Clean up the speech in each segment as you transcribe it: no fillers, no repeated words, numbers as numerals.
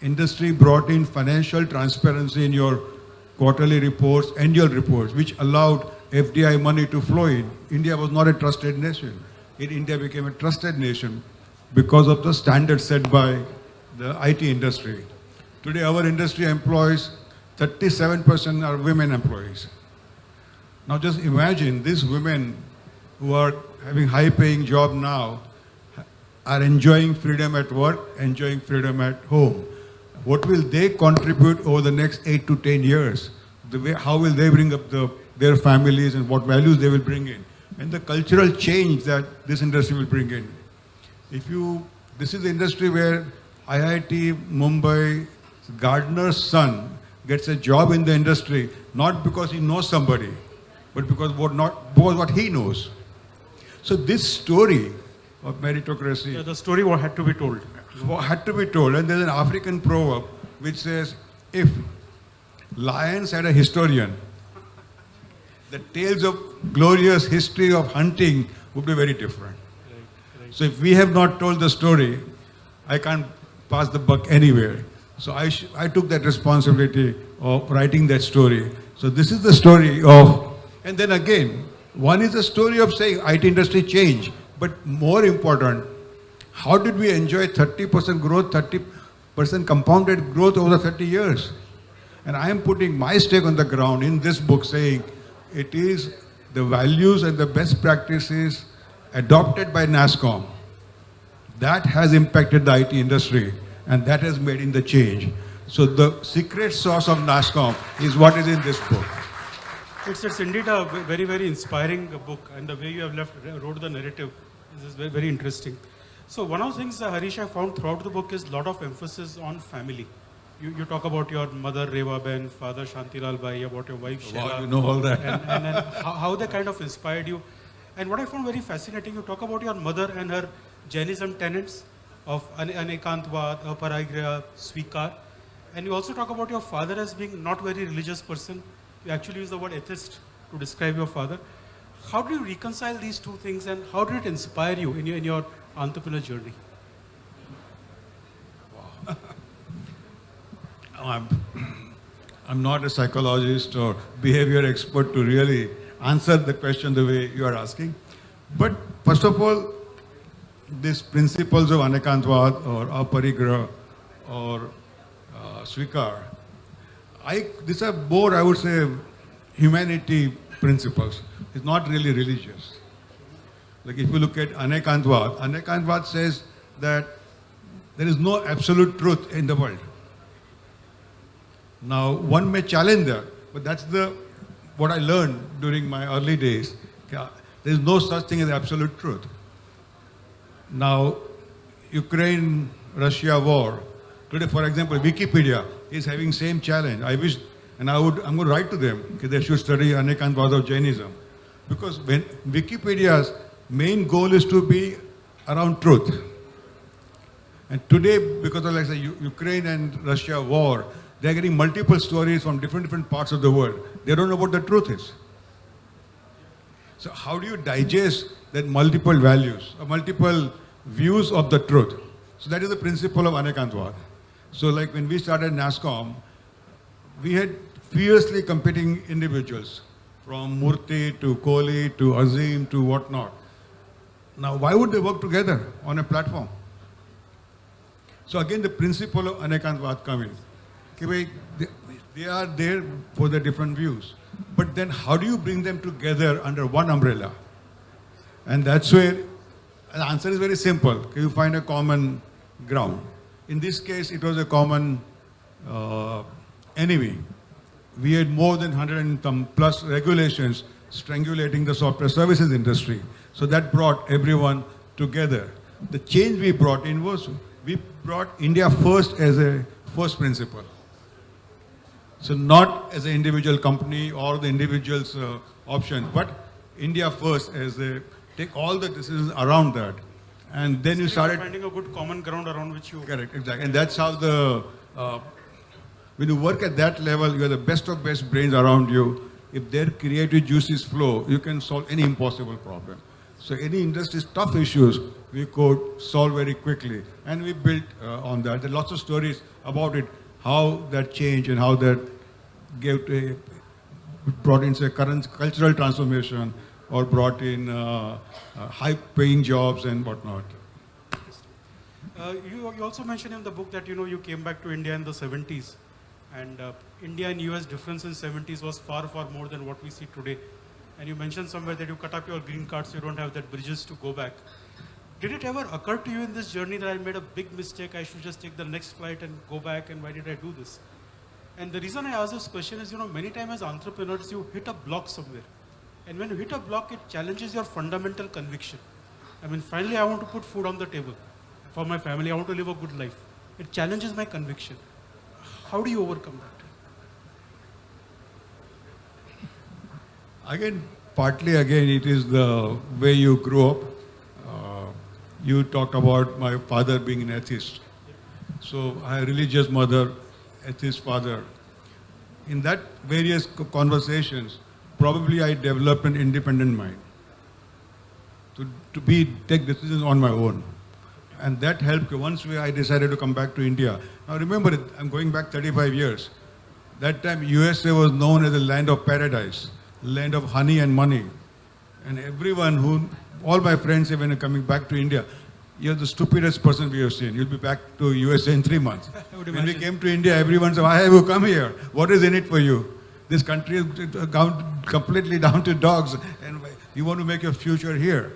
industry brought in financial transparency in your quarterly reports, annual reports, which allowed FDI money to flow in. India was not a trusted nation. India became a trusted nation because of the standards set by the IT industry. Today, our industry employs 37% are women employees. Now just imagine these women who are having high-paying job now are enjoying freedom at work, enjoying freedom at home. What will they contribute over the next 8 to 10 years? How will they bring up their families and what values they will bring in? And the cultural change that this industry will bring in. This is the industry where IIT Mumbai gardener's son gets a job in the industry, not because he knows somebody, but because what he knows. So this story of meritocracy... Yeah, the story had to be told. Had to be told. And there's an African proverb which says, if lions had a historian, the tales of glorious history of hunting would be very different. Right. So if we have not told the story, I can't pass the buck anywhere. So I took that responsibility of writing that story. So this is the story of, and then again, one is the story of saying IT industry change, but more important, how did we enjoy 30% growth, 30% compounded growth over 30 years? And I am putting my stake on the ground in this book saying it is the values and the best practices adopted by NASSCOM that has impacted the IT industry and that has made in the change. So the secret sauce of NASSCOM is what is in this book. It's indeed a very, very inspiring book, and the way you have wrote the narrative is very, very interesting. So one of the things, Harish, I found throughout the book is a lot of emphasis on family. You talk about your mother Reva Ben, father Shantilal Bhai, about your wife Sheila. Wow, you know all that. And how they kind of inspired you. And what I found very fascinating, you talk about your mother and her Jainism tenets of Anekantvad, Aparaigraha, Svikar. And you also talk about your father as being not very religious person. You actually use the word atheist to describe your father. How do you reconcile these two things, and how did it inspire you in your entrepreneur journey? Wow. I'm not a psychologist or behavior expert to really answer the question the way you are asking. But first of all, these principles of Anekantvad or Aparigraha or Svikar, these are more, I would say, humanity principles. It's not really religious. Like if you look at Anekantvad says that there is no absolute truth in the world. Now, one may challenge that, but that's what I learned during my early days. There is no such thing as absolute truth. Now, Ukraine-Russia war, today, for example, Wikipedia is having same challenge. I wish, and I'm going to write to them that they should study Anekantvad of Jainism. Because when Wikipedia's main goal is to be around truth. And today, because of like the Ukraine and Russia war, they're getting multiple stories from different parts of the world. They don't know what the truth is. So how do you digest that multiple values, or multiple views of the truth? So that is the principle of Anekantvad. So like when we started NASSCOM, we had fiercely competing individuals from Murthy to Kohli to Azim to whatnot. Now why would they work together on a platform? So again the principle of Anekantvad comes in. They are there for the different views. But then how do you bring them together under one umbrella? And that's where the answer is very simple. You find a common ground. In this case, it was a common enemy. We had more than 100 plus regulations strangulating the software services industry. So that brought everyone together. The change we brought in was, we brought India first as a first principle. So not as an individual company or the individual's option, but India first as take all the decisions around that. And then you started finding a good common ground around which you... Correct, exactly. And that's how when you work at that level, you have the best of best brains around you. If their creative juices flow, you can solve any impossible problem. So any industry's tough issues, we could solve very quickly. And we built on that. There are lots of stories about it, how that changed and how that brought in say, current cultural transformation or brought in high-paying jobs and whatnot. You also mentioned in the book that you came back to India in the 70s, and India and US difference in 70s was far more than what we see today. And you mentioned somewhere that you cut up your green card so you don't have that bridges to go back. Did it ever occur to you in this journey that I made a big mistake, I should just take the next flight and go back, and why did I do this? And the reason I ask this question is, many times as entrepreneurs, you hit a block somewhere. And when you hit a block, it challenges your fundamental conviction. I mean, finally, I want to put food on the table for my family. I want to live a good life. It challenges my conviction. How do you overcome that? Again, partly again, it is the way you grew up. You talked about my father being an atheist. So I had a religious mother, atheist father. In that various conversations, probably I developed an independent mind to take decisions on my own. And that helped. Once I decided to come back to India. Now remember, I'm going back 35 years. That time USA was known as the land of paradise, land of honey and money. And all my friends say when you're coming back to India, you're the stupidest person we have seen. You'll be back to USA in 3 months. When we came to India, everyone said, why have you come here? What is in it for you? This country is completely down to dogs, and you want to make your future here.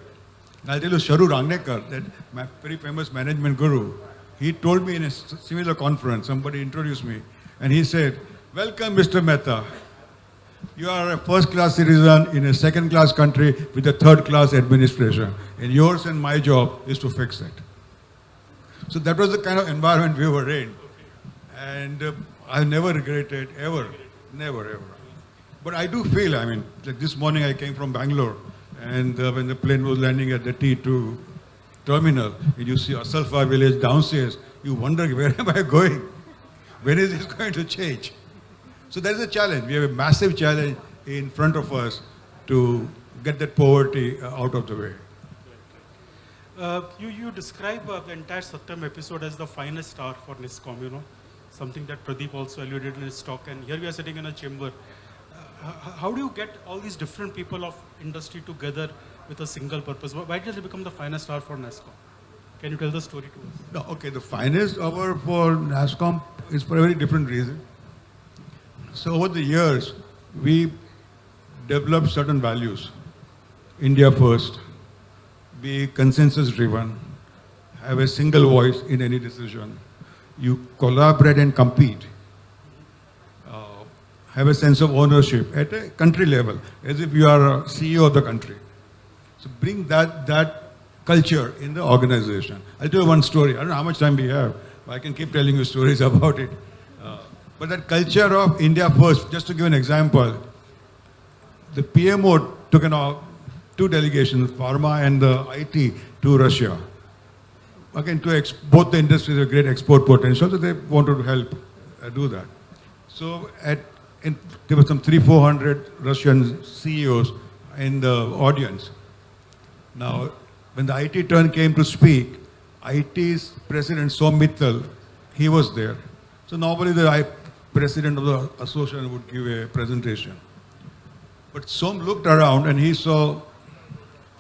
I'll tell you, Sharu Rangnekar, that my very famous management guru, he told me in a similar conference, somebody introduced me, and he said, welcome Mr. Mehta. You are a first-class citizen in a second-class country with a third-class administration. And yours and my job is to fix it. So that was the kind of environment we were in. And I never regretted, ever. Never, ever. But I do feel, like this morning I came from Bangalore, and when the plane was landing at the T2 terminal, and you see Asalfa village downstairs, you wonder, where am I going? When is this going to change? So that is a challenge. We have a massive challenge in front of us to get that poverty out of the way. You describe the entire Satyam episode as the finest hour for NISCOM, something that Pradeep also alluded in his talk, and here we are sitting in a chamber. How do you get all these different people of industry together with a single purpose? Why did it become the finest hour for NASCOM? Can you tell the story to us? No, okay, the finest hour for NASCOM is for a very different reason. So over the years, we developed certain values. India first, be consensus driven, have a single voice in any decision. You collaborate and compete. Have a sense of ownership at a country level, as if you are a CEO of the country. So bring that culture in the organization. I'll tell you one story. I don't know how much time we have. I can keep telling you stories about it. But that culture of India first, just to give an example, the PMO took two delegations, pharma and the IT, to Russia. Again, both the industries have great export potential, so they wanted to help do that. So there were some 300-400 Russian CEOs in the audience. Now, when the IT turn came to speak, IT's president, Som Mittal, he was there. So normally the president of the association would give a presentation. But Som looked around and he saw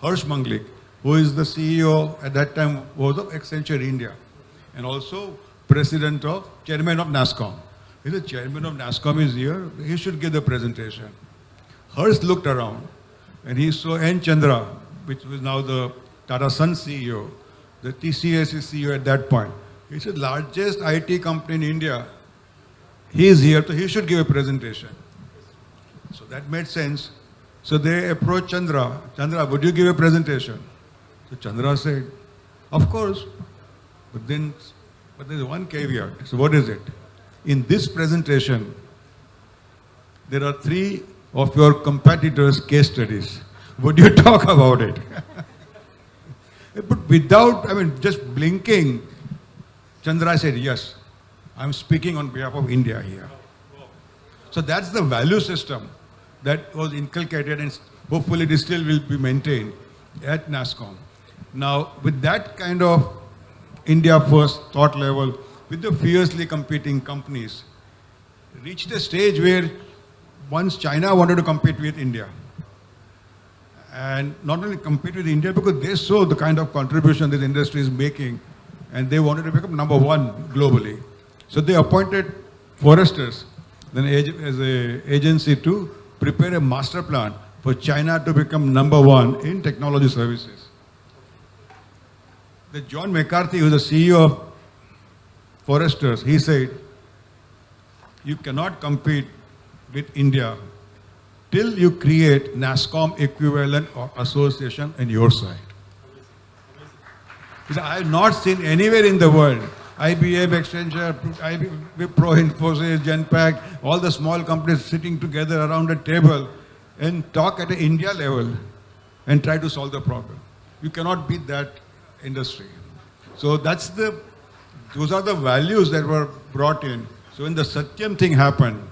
Harish, who is the CEO at that time, was of Accenture India, and also chairman of NASCOM. He said, chairman of NASCOM is here, he should give the presentation. Harish looked around and he saw N. Chandra, which was now the Tata Sons CEO, the TCS CEO at that point. He said, largest IT company in India, he is here, so he should give a presentation. So that made sense. So they approached Chandra. Chandra, would you give a presentation? So Chandra said, of course. But there's one caveat. So what is it? In this presentation, there are 3 of your competitors' case studies. Would you talk about it? But without, just blinking, Chandra said, yes, I'm speaking on behalf of India here. So that's the value system that was inculcated, and hopefully it still will be maintained, at NASCOM. Now, with that kind of India first thought level, with the fiercely competing companies, reached a stage where once China wanted to compete with India. And not only compete with India, because they saw the kind of contribution this industry is making, and they wanted to become number one globally. So they appointed foresters then as an agency to prepare a master plan for China to become number one in technology services. The John McCarthy, who is the CEO of foresters, he said, you cannot compete with India till you create NASCOM equivalent or association in your side. He said, I have not seen anywhere in the world, IBM, Accenture, Wipro, Infosys, Genpact, all the small companies sitting together around a table and talk at an India level and try to solve the problem. You cannot beat that industry. So those are the values that were brought in. So when the Satyam thing happened,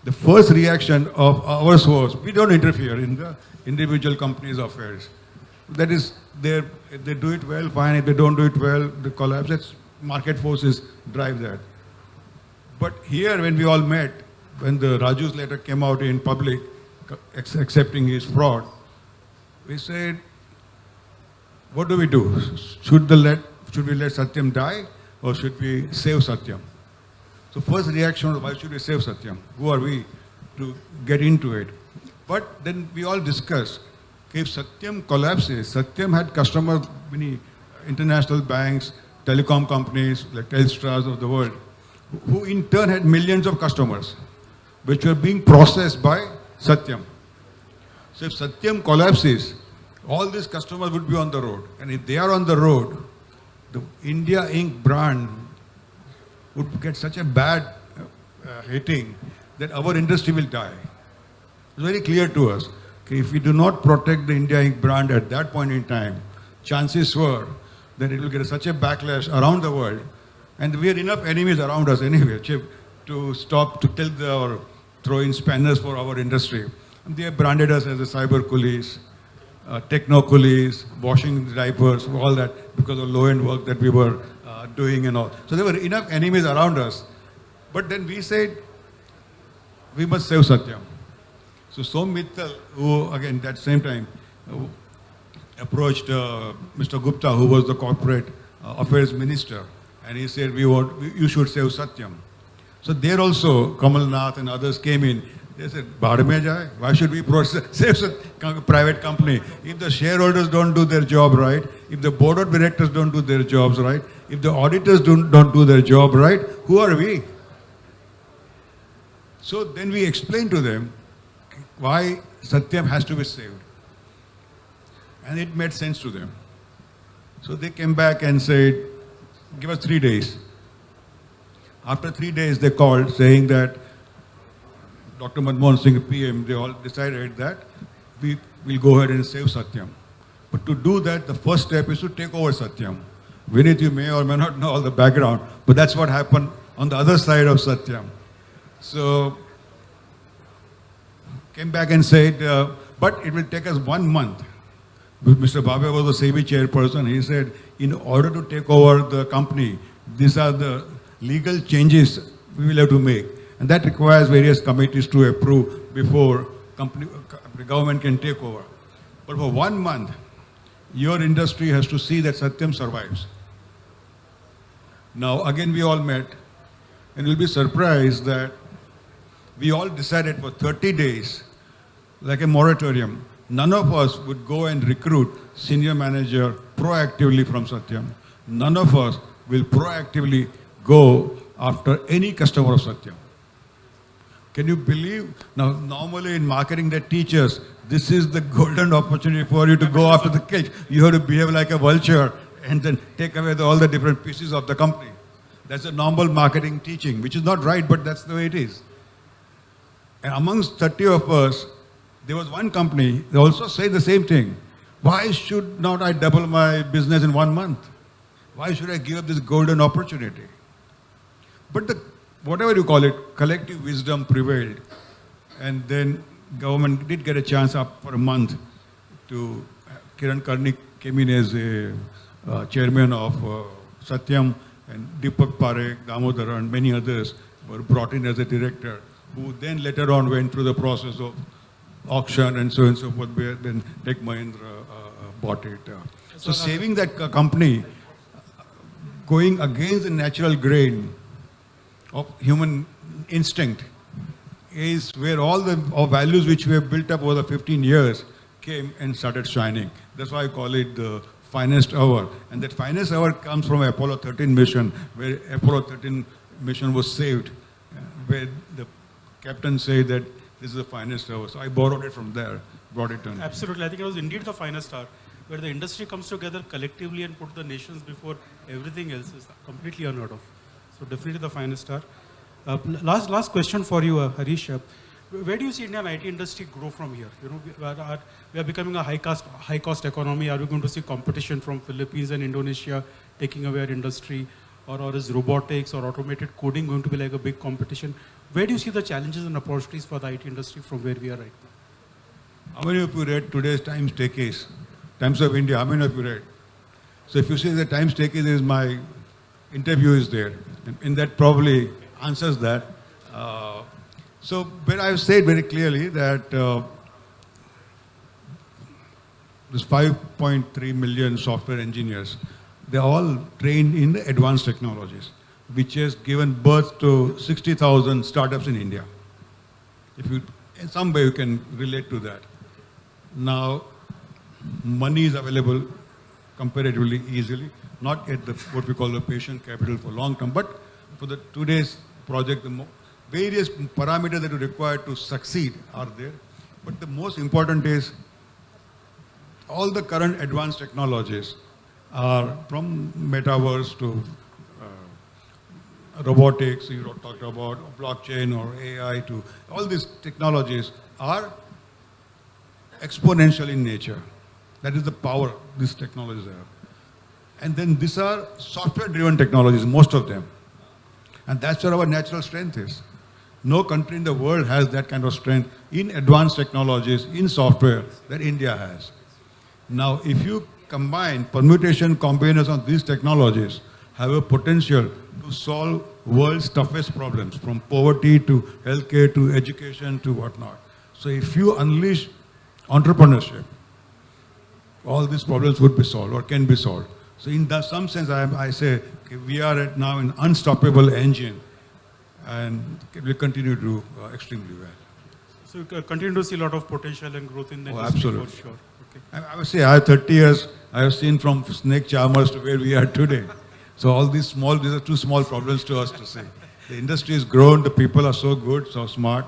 the first reaction of ours was, we don't interfere in the individual company's affairs. That is, if they do it well, fine. If they don't do it well, the collapse. That's market forces drive that. But here, when we all met, when the Raju's letter came out in public, accepting his fraud, we said, what do we do? Should we let Satyam die, or should we save Satyam? So first reaction was, why should we save Satyam? Who are we to get into it? But then we all discussed, if Satyam collapses, Satyam had customers, many international banks, telecom companies like Telstras of the world, who in turn had millions of customers, which were being processed by Satyam. So if Satyam collapses, all these customers would be on the road. And if they are on the road, the India Inc. brand would get such a bad hitting that our industry will die. It's very clear to us. Okay, if we do not protect the India Inc. brand at that point in time, chances were that it will get such a backlash around the world. And we have enough enemies around us anyway to stop, to tell or throw in spanners for our industry. And they have branded us as the cyber coolies, techno coolies, washing diapers, all that, because of low-end work that we were doing and all. So there were enough enemies around us. But then we said, we must save Satyam. So Som Mittal, who again that same time approached Mr. Gupta, who was the corporate affairs minister, and he said, you should save Satyam. So there also, Kamal Nath and others came in. They said, Bhaad mein jaye? Why should we save a private company? If the shareholders don't do their job right, if the board of directors don't do their jobs right, if the auditors don't do their job right, who are we? So then we explained to them why Satyam has to be saved. And it made sense to them. So they came back and said, give us 3 days. After 3 days, they called saying that Dr. Manmohan Singh, PM, they all decided that we will go ahead and save Satyam. But to do that, the first step is to take over Satyam. Vinit, you may or may not know all the background, but that's what happened on the other side of Satyam. So, came back and said, but it will take us 1 month. Mr. Babe was the SEBI chairperson. He said, in order to take over the company, these are the legal changes we will have to make. And that requires various committees to approve before the government can take over. But for 1 month, your industry has to see that Satyam survives. Now, again, we all met, and you'll be surprised that we all decided for 30 days, like a moratorium, none of us would go and recruit senior manager proactively from Satyam. None of us will proactively go after any customer of Satyam. Can you believe? Now, normally in marketing they teach us, this is the golden opportunity for you to go after the cake. You have to behave like a vulture and then take away all the different pieces of the company. That's a normal marketing teaching, which is not right, but that's the way it is. And amongst 30 of us, there was one company, they also say the same thing. Why should not I double my business in 1 month? Why should I give up this golden opportunity? But whatever you call it, collective wisdom prevailed. And then government did get a chance up for a month to Kiran Karnik came in as a chairman of Satyam, and Deepak Parekh, Damodar, and many others were brought in as a director, who then later on went through the process of auction and so on and so forth, where then Tech Mahindra bought it. So saving that company, going against the natural grain of human instinct, is where all the values which we have built up over the 15 years came and started shining. That's why I call it the finest hour. And that finest hour comes from Apollo 13 mission, where Apollo 13 mission was saved, where the captain said that this is the finest hour. So I borrowed it from there, brought it on. Absolutely. I think it was indeed the finest hour, where the industry comes together collectively and put the nations before everything else is completely unheard of. So definitely the finest hour. Last question for you, Harish. Where do you see Indian IT industry grow from here? You know, we are becoming a high cost economy. Are we going to see competition from Philippines and Indonesia taking away our industry, or is robotics or automated coding going to be like a big competition? Where do you see the challenges and opportunities for the IT industry from where we are right now? How many of you read today's Times Take-Case? Times of India, how many of you read? So if you see the Times Take-Case, is my interview is there. In that probably answers that. But I've said very clearly that this 5.3 million software engineers, they're all trained in the advanced technologies, which has given birth to 60,000 startups in India. If you, in some way you can relate to that. Now, money is available comparatively easily, not at the, what we call the patient capital for long term, but for the today's project, the various parameters that are required to succeed are there. But the most important is all the current advanced technologies are from metaverse to robotics, you talked about blockchain or AI, to all these technologies are exponential in nature. That is the power these technologies have. And then these are software-driven technologies, most of them. And that's where our natural strength is. No country in the world has that kind of strength in advanced technologies, in software, that India has. Now, if you combine permutation, combinations of these technologies, have a potential to solve world's toughest problems, from poverty to healthcare to education to whatnot. So if you unleash entrepreneurship, all these problems would be solved or can be solved. So in some sense, I say we are at now an unstoppable engine, and we continue to do extremely well. So you continue to see a lot of potential and growth in the industry, absolutely. for sure. Okay. I would say I have 30 years, I have seen from snake charmers to where we are today. So all these are too small problems to us to say. The industry has grown, the people are so good, so smart.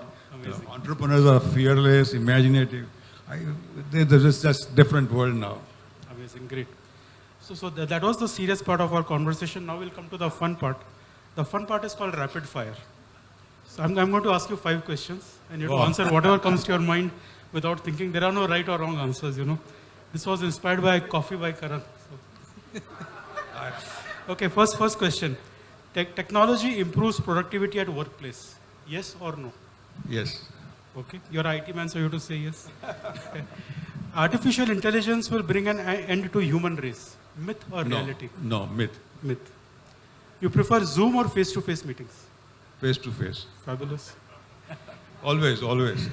Entrepreneurs are fearless, imaginative. There's just different world now. Amazing, great. So that was the serious part of our conversation. Now we'll come to the fun part. The fun part is called rapid fire. So I'm going to ask you 5 questions, and you have to answer whatever comes to your mind without thinking. There are no right or wrong answers, you know. This was inspired by Coffee by Karan. So. Okay, first question. Technology improves productivity at workplace. Yes or no? Yes. Okay, you're an IT man, so you have to say yes. Okay. Artificial intelligence will bring an end to human race. Myth or reality? No, myth. Myth. You prefer Zoom or face-to-face meetings? Face-to-face. Fabulous. Always, always.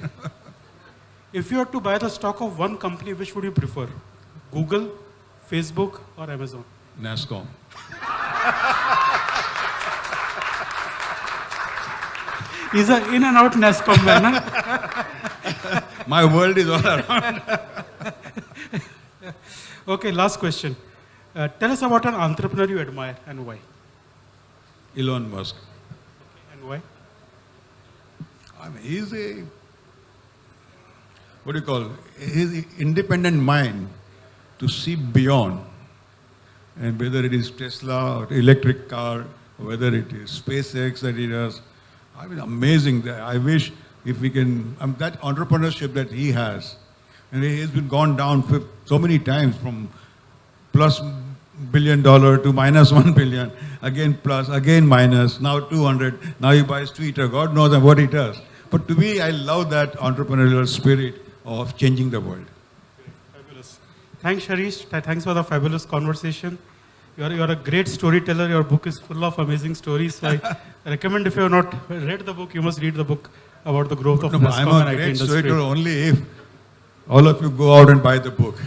If you had to buy the stock of one company, which would you prefer? Google, Facebook, or Amazon? NASCOM. He's an in and out NASCOM man. Huh? My world is all around. Okay, last question. Tell us about an entrepreneur you admire and why. Elon Musk. And why? I mean, he's a, what do you call, his independent mind to see beyond. And whether it is Tesla or electric car, or whether it is SpaceX that he does, I mean, amazing. I wish if we can, that entrepreneurship that he has, and he has been gone down so many times from plus $1 billion to minus 1 billion, again plus, again minus, now 200, now he buys Twitter, God knows what he does. But to me, I love that entrepreneurial spirit of changing the world. Fabulous. Thanks, Harish. Thanks for the fabulous conversation. You're a great storyteller. Your book is full of amazing stories. So I recommend if you have not read the book, you must read the book about the growth of No, NASCOM I'm and a IT great industry. storyteller only if all of you go out and buy the book.